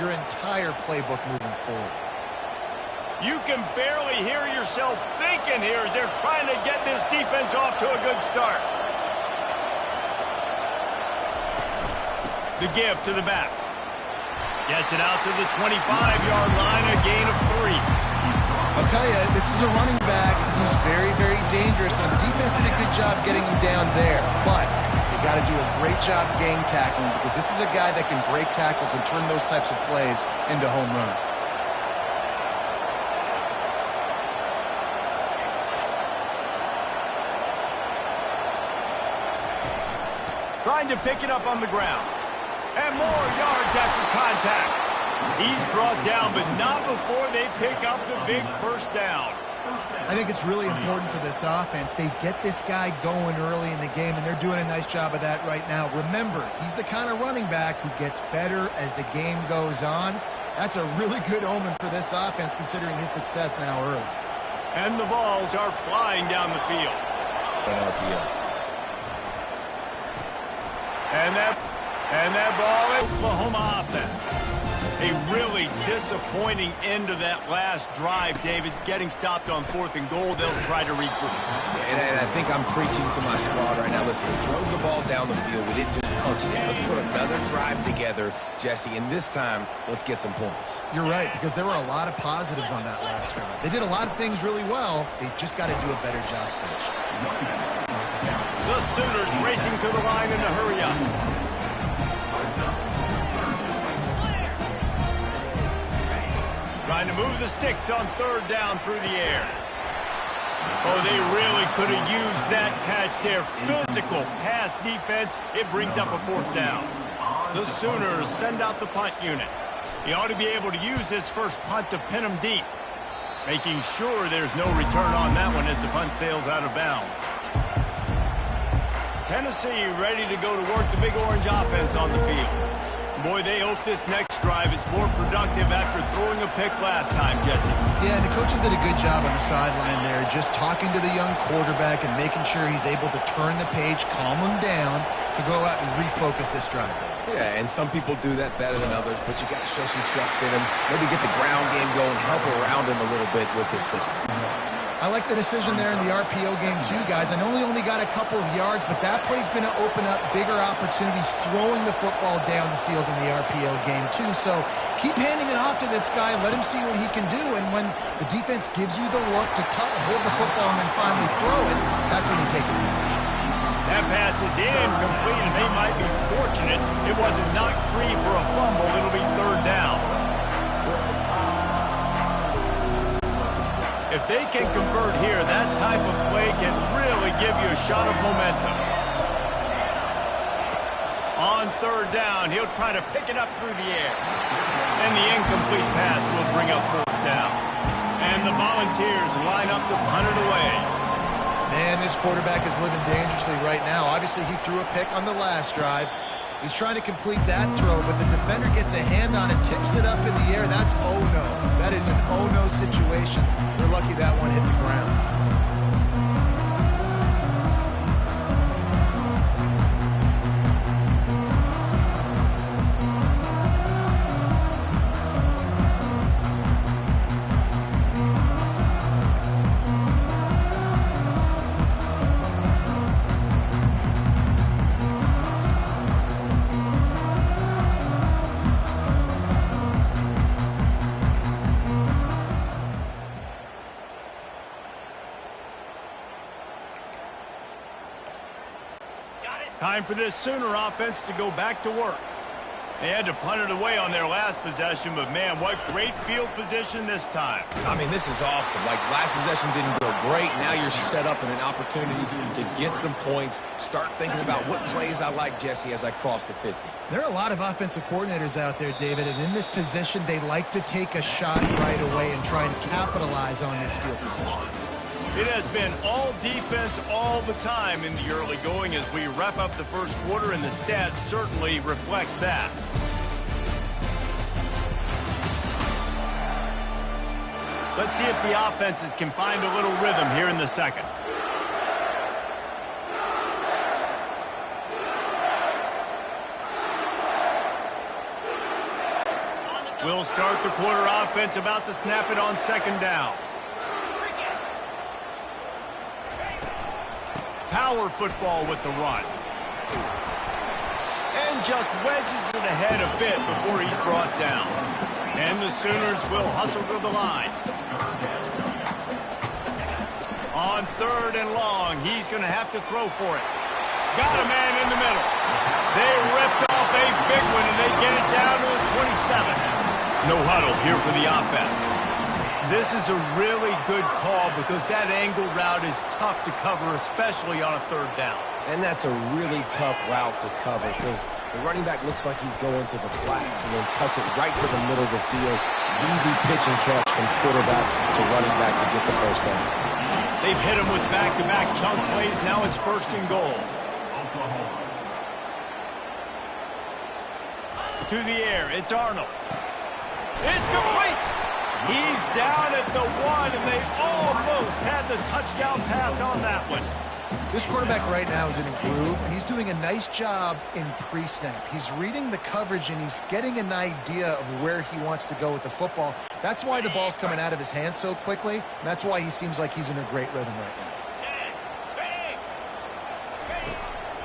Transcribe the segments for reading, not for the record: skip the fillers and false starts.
your entire playbook moving forward. You can barely hear yourself thinking here as they're trying to get this defense off to a good start. The give to the back. Gets it out to the 25-yard line, a gain of 3. I'll tell you, this is a running back who's very, very dangerous, and the defense did a good job getting him down there. But they got to do a great job game tackling, because this is a guy that can break tackles and turn those types of plays into home runs. Trying to pick it up on the ground. And more yards after contact. He's brought down, but not before they pick up the big first down. I think it's really important for this offense. They get this guy going early in the game, and they're doing a nice job of that right now. Remember, he's the kind of running back who gets better as the game goes on. That's a really good omen for this offense, considering his success now early. And the balls are flying down the field. And that ball, Oklahoma offense. A really disappointing end to that last drive, David. Getting stopped on 4th and goal, they'll try to regroup. And I think I'm preaching to my squad right now. Listen, we drove the ball down the field. We didn't just punch it in. Let's put another drive together, Jesse, and this time, let's get some points. You're right, because there were a lot of positives on that last drive. They did a lot of things really well. They just got to do a better job finishing. The Sooners racing to the line in a hurry up. Trying to move the sticks on 3rd down through the air. Oh, they really could have used that catch there. Physical pass defense. It brings up a 4th down. The Sooners send out the punt unit. He ought to be able to use his first punt to pin him deep. Making sure there's no return on that one as the punt sails out of bounds. Tennessee ready to go to work the Big Orange offense on the field. Boy, they hope this next drive is more productive after throwing a pick last time, Jesse. Yeah, and the coaches did a good job on the sideline there, just talking to the young quarterback and making sure he's able to turn the page, calm him down, to go out and refocus this drive. Yeah, and some people do that better than others, but you got to show some trust in him. Maybe get the ground game going, help around him a little bit with this system. I like the decision there in the RPO game too, guys. I know he only got a couple of yards, but that play's going to open up bigger opportunities throwing the football down the field in the RPO game too. So keep handing it off to this guy. Let him see what he can do. And when the defense gives you the look to hold the football and then finally throw it, that's when you take advantage. That pass is incomplete, and they might be fortunate it wasn't knocked free for a fumble. It'll be 3rd down. If they can convert here, that type of play can really give you a shot of momentum. On 3rd down, he'll try to pick it up through the air. And the incomplete pass will bring up 4th down. And the Volunteers line up to punt it away. Man, this quarterback is living dangerously right now. Obviously, he threw a pick on the last drive. He's trying to complete that throw, but the defender gets a hand on it, tips it up in the air. That's oh-no. That is an oh-no situation. They're lucky that one hit the ground. Time for this Sooner offense to go back to work. They had to punt it away on their last possession, but man, what great field position this time. I mean, this is awesome. Like, last possession didn't go great. Now you're set up in an opportunity to get some points. Start thinking about what plays I like, Jesse, as I cross the 50. There are a lot of offensive coordinators out there, David, and in this position, they like to take a shot right away and try and capitalize on this field position. It has been all defense all the time in the early going as we wrap up the first quarter, and the stats certainly reflect that. Let's see if the offenses can find a little rhythm here in the second. We'll start the quarter offense, about to snap it on second down. Power football with the run. And just wedges it ahead a bit before he's brought down. And the Sooners will hustle to the line. On third and long, he's going to have to throw for it. Got a man in the middle. They ripped off a big one, and they get it down to the 27. No huddle here for the offense. This is a really good call because that angle route is tough to cover, especially on a third down. And that's a really tough route to cover because the running back looks like he's going to the flats and then cuts it right to the middle of the field. Easy pitch and catch from quarterback to running back to get the first down. They've hit him with back-to-back chunk plays. Now it's first and goal. To the air, it's Arnold. It's complete. He's down at the 1, and they almost had the touchdown pass on that one. This quarterback right now is in a groove, and he's doing a nice job in pre-snap. He's reading the coverage, and he's getting an idea of where he wants to go with the football. That's why the ball's coming out of his hands so quickly, and that's why he seems like he's in a great rhythm right now.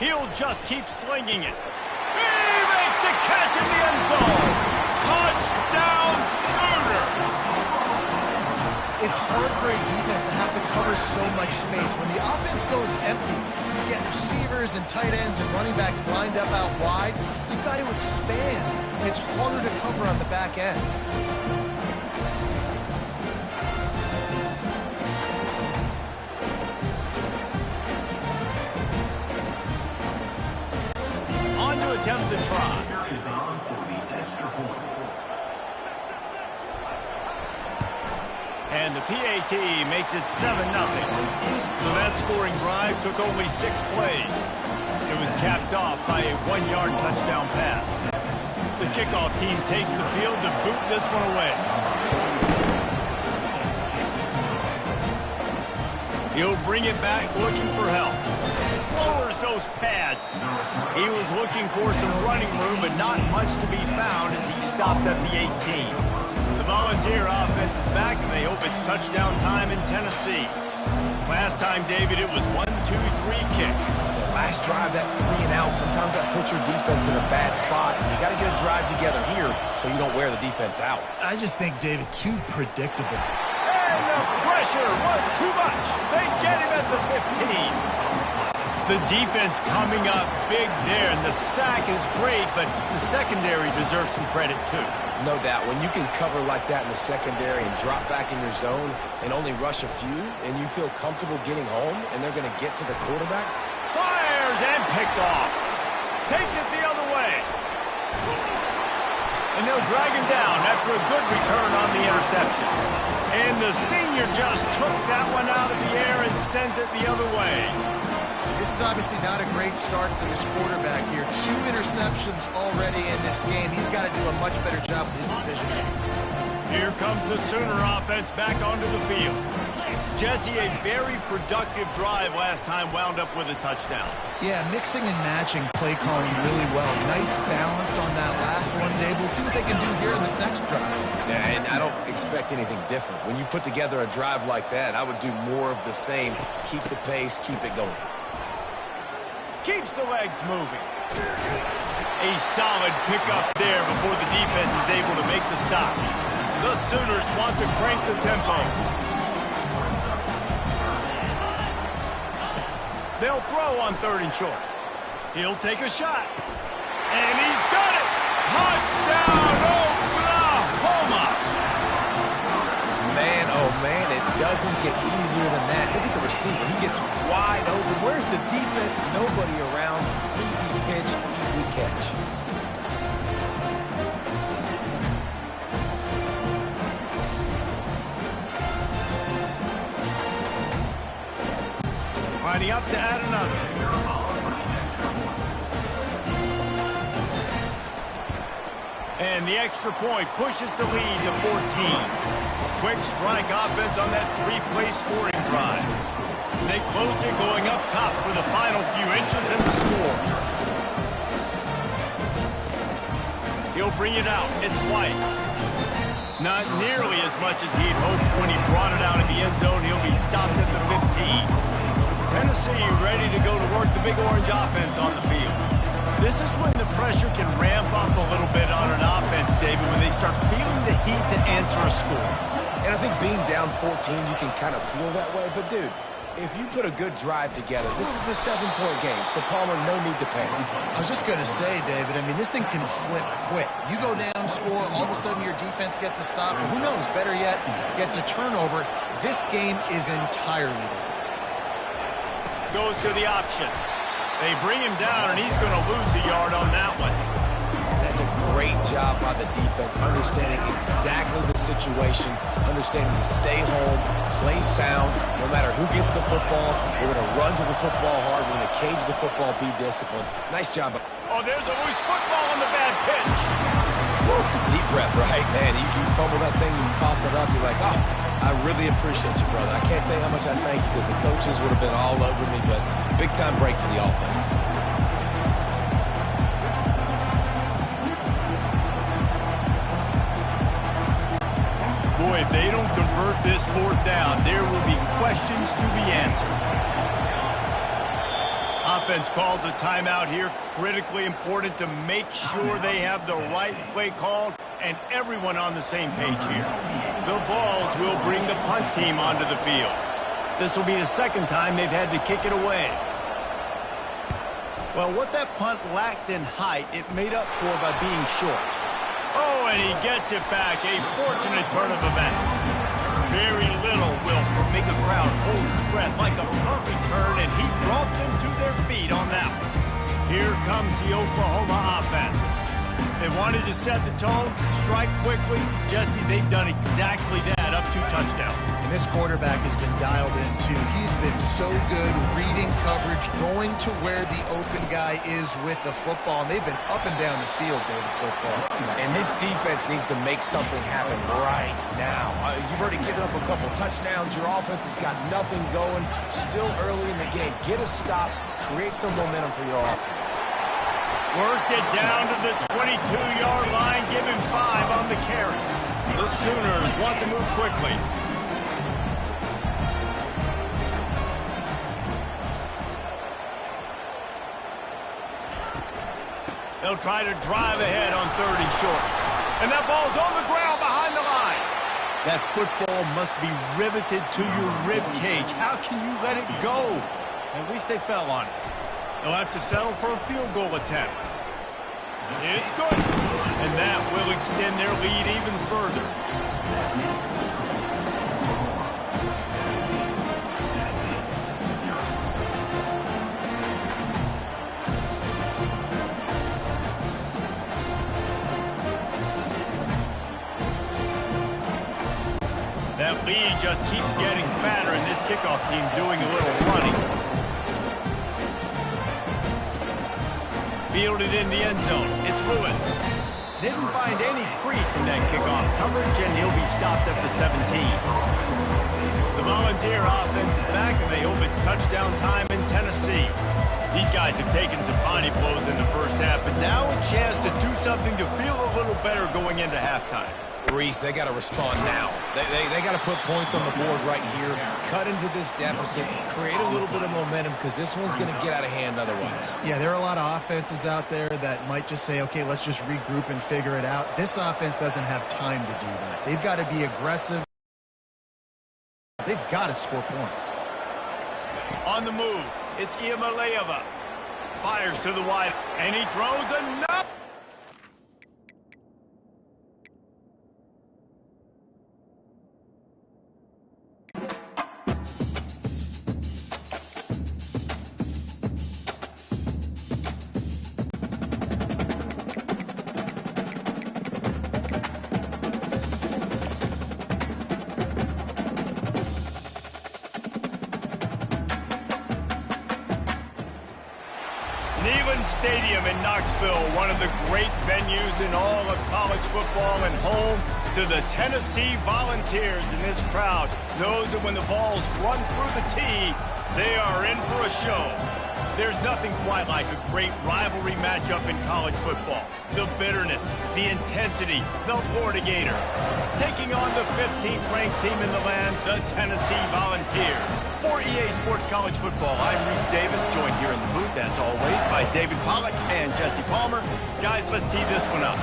He'll just keep slinging it. He makes the catch in the end zone. Touchdown, Sooners! It's hard for a defense to have to cover so much space. When the offense goes empty, you get receivers and tight ends and running backs lined up out wide. You've got to expand, and it's harder to cover on the back end. On to attempt the try. And the PAT makes it 7-0. So that scoring drive took only 6 plays. It was capped off by a 1-yard touchdown pass. The kickoff team takes the field to boot this one away. He'll bring it back looking for help. Lowers those pads. He was looking for some running room, but not much to be found as he stopped at the 18. The Volunteer offense is back, and they hope it's touchdown time in Tennessee. Last time, David, it was 1-2-3 kick. The last drive, that 3 and out, sometimes that puts your defense in a bad spot. And you got to get a drive together here so you don't wear the defense out. I just think, David, too predictable. And the pressure was too much. They get him at the 15. The defense coming up big there, and the sack is great, but the secondary deserves some credit too. No doubt. When you can cover like that in the secondary and drop back in your zone and only rush a few, and you feel comfortable getting home, and they're going to get to the quarterback. Fires and picked off. Takes it the other way. And they'll drag him down after a good return on the interception. And the senior just took that one out of the air and sends it the other way. This is obviously not a great start for this quarterback here. 2 interceptions already in this game. He's got to do a much better job with his decision-making. Here comes the Sooner offense back onto the field. Jesse, a very productive drive last time, wound up with a touchdown. Yeah, mixing and matching play calling really well. Nice balance on that last one, Dave. We'll see what they can do here in this next drive. Yeah, and I don't expect anything different. When you put together a drive like that, I would do more of the same. Keep the pace, keep it going. Keeps the legs moving. A solid pickup there before the defense is able to make the stop. The Sooners want to crank the tempo. They'll throw on 3rd and short. He'll take a shot. And he's got it! Touchdown, Oklahoma! Man, oh man, it doesn't get easier than that. Look at the receiver. He gets wide open. Where's the defense? Nobody around. Easy pitch, easy catch. Lining up to add another. And the extra point pushes the lead to 14. Quick strike offense on that 3-play scoring drive. They closed it going up top for the final few inches in the score. He'll bring it out. It's White. Not nearly as much as he'd hoped when he brought it out in the end zone. He'll be stopped at the 15. Tennessee ready to go to work the Big Orange offense on the field. This is when the pressure can ramp up a little bit on an offense, David, when they start feeling the heat to answer a score. And I think being down 14, you can kind of feel that way. But, dude, if you put a good drive together, this is a 7-point game, so Palmer, no need to panic. I was just going to say, David, I mean, this thing can flip quick. You go down, score, all of a sudden your defense gets a stop, or who knows, better yet, gets a turnover. This game is entirely different. Goes to the option. They bring him down, and he's going to lose a yard on that one. And that's a great job by the defense, understanding exactly the situation, understanding to stay home, play sound. No matter who gets the football, we're going to run to the football hard. We're going to cage the football, be disciplined. Nice job. Oh, there's a loose football on the bad pitch. Woo. Deep breath, right? Man, you fumble that thing, you cough it up, you're like, oh, I really appreciate you, brother. I can't tell you how much I thank you because the coaches would have been all over me, but big-time break for the offense. Boy, if they don't convert this fourth down, there will be questions to be answered. Offense calls a timeout here. Critically important to make sure they have the right play called and everyone on the same page here. The Vols will bring the punt team onto the field. This will be the second time they've had to kick it away. Well, what that punt lacked in height, it made up for by being short. Oh, and he gets it back. A fortunate turn of events. Very little will make a crowd hold its breath like a punt return, and he brought them to their feet on that one. Here comes the Oklahoma offense. They wanted to set the tone, strike quickly. Jesse, they've done exactly that up to touchdown. And this quarterback has been dialed in, too. He's been so good reading coverage, going to where the open guy is with the football. And they've been up and down the field, David, so far. And this defense needs to make something happen right now. You've already given up a couple touchdowns. Your offense has got nothing going. Still early in the game. Get a stop. Create some momentum for your offense. Worked it down to the 22-yard line. Give him 5 on the carry. The Sooners want to move quickly. They'll try to drive ahead on 3rd and short. And that ball's on the ground behind the line. That football must be riveted to your rib cage. How can you let it go? At least they fell on it. They'll have to settle for a field goal attempt. It's good. And that will extend their lead even further. That lead just keeps getting fatter, and this kickoff team doing a little running. Fielded in the end zone. It's Lewis. Didn't find any crease in that kickoff coverage, and he'll be stopped at the 17. The Volunteer offense is back, and they hope it's touchdown time in Tennessee. These guys have taken some body blows in the first half, but now a chance to do something to feel a little better going into halftime. Reese, they got to respond now. They got to put points on the board right here, cut into this deficit, create a little bit of momentum because this one's going to get out of hand otherwise. Yeah, there are a lot of offenses out there that might just say, okay, let's just regroup and figure it out. This offense doesn't have time to do that. They've got to be aggressive. They've got to score points. On the move, it's Iamaleava. Fires to the wide, and he throws enough. Stadium in Knoxville, one of the great venues in all of college football, and home to the Tennessee Volunteers. And this crowd knows that when the balls run through the tee, they are in for a show. There's nothing quite like a great rivalry matchup in college football. The bitterness, the intensity, the Florida Gators taking on the 15th ranked team in the land, the Tennessee Volunteers. For EA Sports College Football, I'm Reese Davis, joined here in the booth, as always, by David Pollack and Jesse Palmer. Guys, let's tee this one up.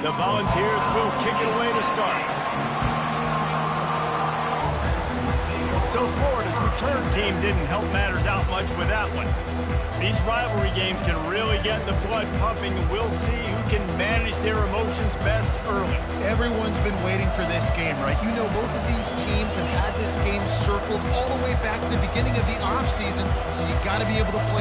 The Volunteers will kick it away to start. So Florida's return team didn't help matters out much with that one. These rivalry games can really get the blood pumping, and we'll see who can manage their emotions best early. Everyone's been waiting for this game, right? You know, both of these teams have had this game circled all the way back to the beginning of the offseason, so you got to be able to play